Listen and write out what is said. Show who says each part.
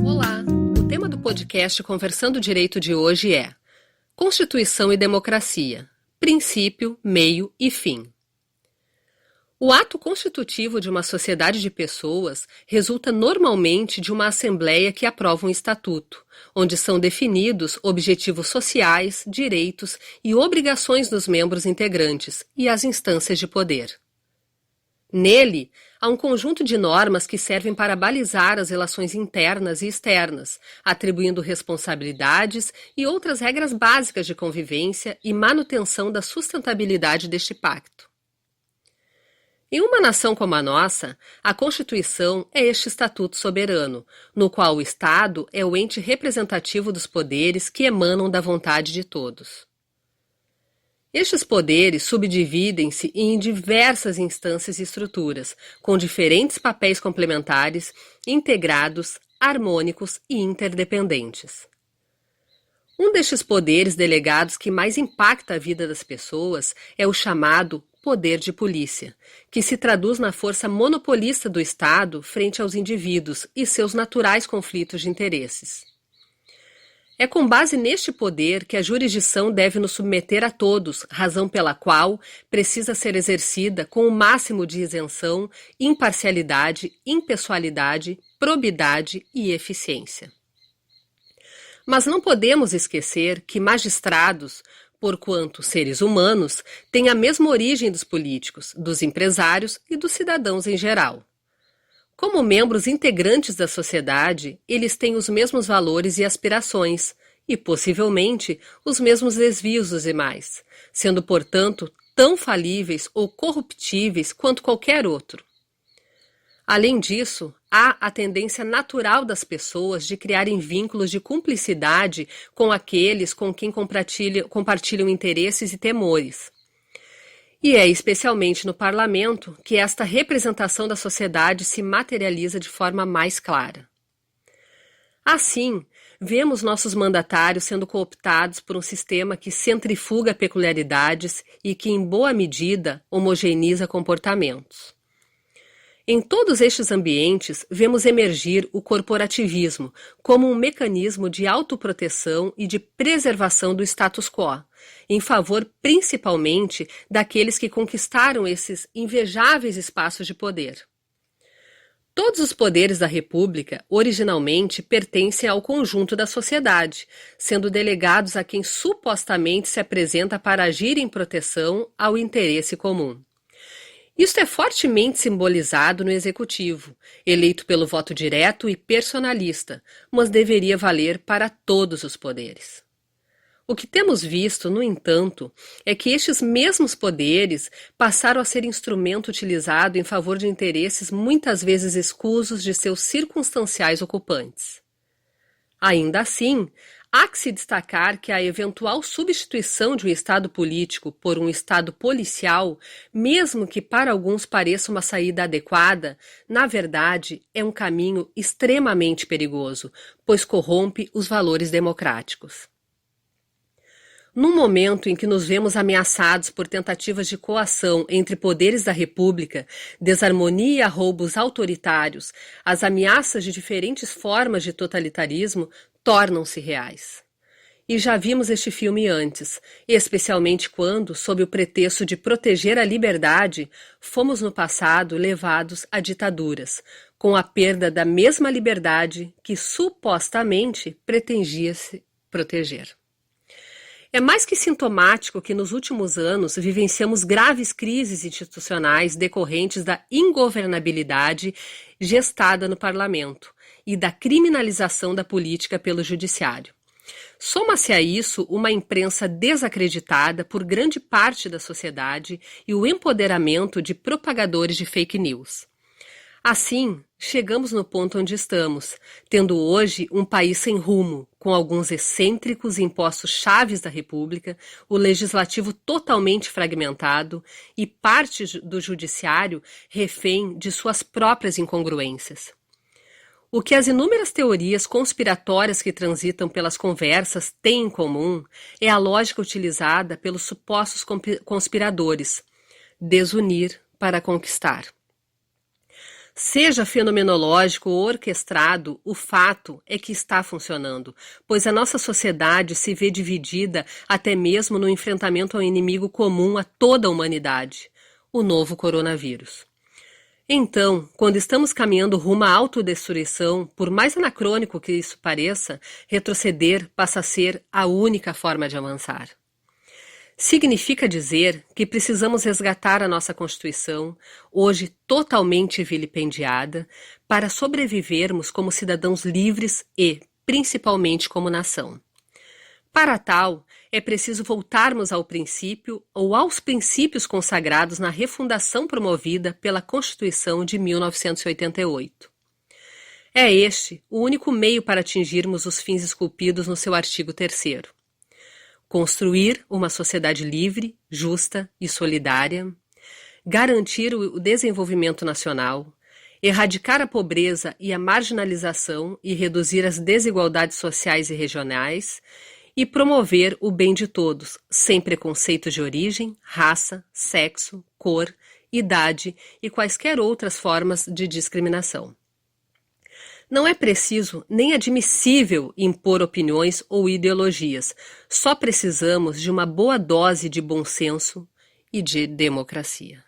Speaker 1: Olá, o tema do podcast Conversando Direito de hoje é Constituição e Democracia, Princípio, Meio e Fim. O ato constitutivo de uma sociedade de pessoas resulta normalmente de uma assembleia que aprova um estatuto, onde são definidos objetivos sociais, direitos e obrigações dos membros integrantes e as instâncias de poder. Nele, há um conjunto de normas que servem para balizar as relações internas e externas, atribuindo responsabilidades e outras regras básicas de convivência e manutenção da sustentabilidade deste pacto. Em uma nação como a nossa, a Constituição é este estatuto soberano, no qual o Estado é o ente representativo dos poderes que emanam da vontade de todos. Estes poderes subdividem-se em diversas instâncias e estruturas, com diferentes papéis complementares, integrados, harmônicos e interdependentes. Um destes poderes delegados que mais impacta a vida das pessoas é o chamado poder de polícia, que se traduz na força monopolista do Estado frente aos indivíduos e seus naturais conflitos de interesses. É com base neste poder que a jurisdição deve nos submeter a todos, razão pela qual precisa ser exercida com o máximo de isenção, imparcialidade, impessoalidade, probidade e eficiência. Mas não podemos esquecer que magistrados, porquanto seres humanos, têm a mesma origem dos políticos, dos empresários e dos cidadãos em geral. Como membros integrantes da sociedade, eles têm os mesmos valores e aspirações, e possivelmente os mesmos desvios dos demais, sendo, portanto, tão falíveis ou corruptíveis quanto qualquer outro. Além disso, há a tendência natural das pessoas de criarem vínculos de cumplicidade com aqueles com quem compartilham interesses e temores. E é especialmente no parlamento que esta representação da sociedade se materializa de forma mais clara. Assim, vemos nossos mandatários sendo cooptados por um sistema que centrifuga peculiaridades e que, em boa medida, homogeneiza comportamentos. Em todos estes ambientes, vemos emergir o corporativismo como um mecanismo de autoproteção e de preservação do status quo, em favor principalmente daqueles que conquistaram esses invejáveis espaços de poder. Todos os poderes da República, originalmente, pertencem ao conjunto da sociedade, sendo delegados a quem supostamente se apresenta para agir em proteção ao interesse comum. Isto é fortemente simbolizado no Executivo, eleito pelo voto direto e personalista, mas deveria valer para todos os poderes. O que temos visto, no entanto, é que estes mesmos poderes passaram a ser instrumento utilizado em favor de interesses muitas vezes escusos de seus circunstanciais ocupantes. Ainda assim, há que se destacar que a eventual substituição de um Estado político por um Estado policial, mesmo que para alguns pareça uma saída adequada, na verdade é um caminho extremamente perigoso, pois corrompe os valores democráticos. Num momento em que nos vemos ameaçados por tentativas de coação entre poderes da República, desarmonia e roubos autoritários, as ameaças de diferentes formas de totalitarismo tornam-se reais. E já vimos este filme antes, especialmente quando, sob o pretexto de proteger a liberdade, fomos no passado levados a ditaduras, com a perda da mesma liberdade que supostamente pretendia-se proteger. É mais que sintomático que nos últimos anos vivenciamos graves crises institucionais decorrentes da ingovernabilidade gestada no parlamento e da criminalização da política pelo judiciário. Soma-se a isso uma imprensa desacreditada por grande parte da sociedade e o empoderamento de propagadores de fake news. Assim, chegamos no ponto onde estamos, tendo hoje um país sem rumo, com alguns excêntricos impostos chaves da República, o legislativo totalmente fragmentado e parte do judiciário refém de suas próprias incongruências. O que as inúmeras teorias conspiratórias que transitam pelas conversas têm em comum é a lógica utilizada pelos supostos conspiradores: desunir para conquistar. Seja fenomenológico ou orquestrado, o fato é que está funcionando, pois a nossa sociedade se vê dividida até mesmo no enfrentamento ao inimigo comum a toda a humanidade, o novo coronavírus. Então, quando estamos caminhando rumo à autodestruição, por mais anacrônico que isso pareça, retroceder passa a ser a única forma de avançar. Significa dizer que precisamos resgatar a nossa Constituição, hoje totalmente vilipendiada, para sobrevivermos como cidadãos livres e, principalmente, como nação. Para tal, é preciso voltarmos ao princípio ou aos princípios consagrados na refundação promovida pela Constituição de 1988. É este o único meio para atingirmos os fins esculpidos no seu artigo 3º. Construir uma sociedade livre, justa e solidária, garantir o desenvolvimento nacional, erradicar a pobreza e a marginalização e reduzir as desigualdades sociais e regionais, e promover o bem de todos, sem preconceito de origem, raça, sexo, cor, idade e quaisquer outras formas de discriminação. Não é preciso nem admissível impor opiniões ou ideologias, só precisamos de uma boa dose de bom senso e de democracia.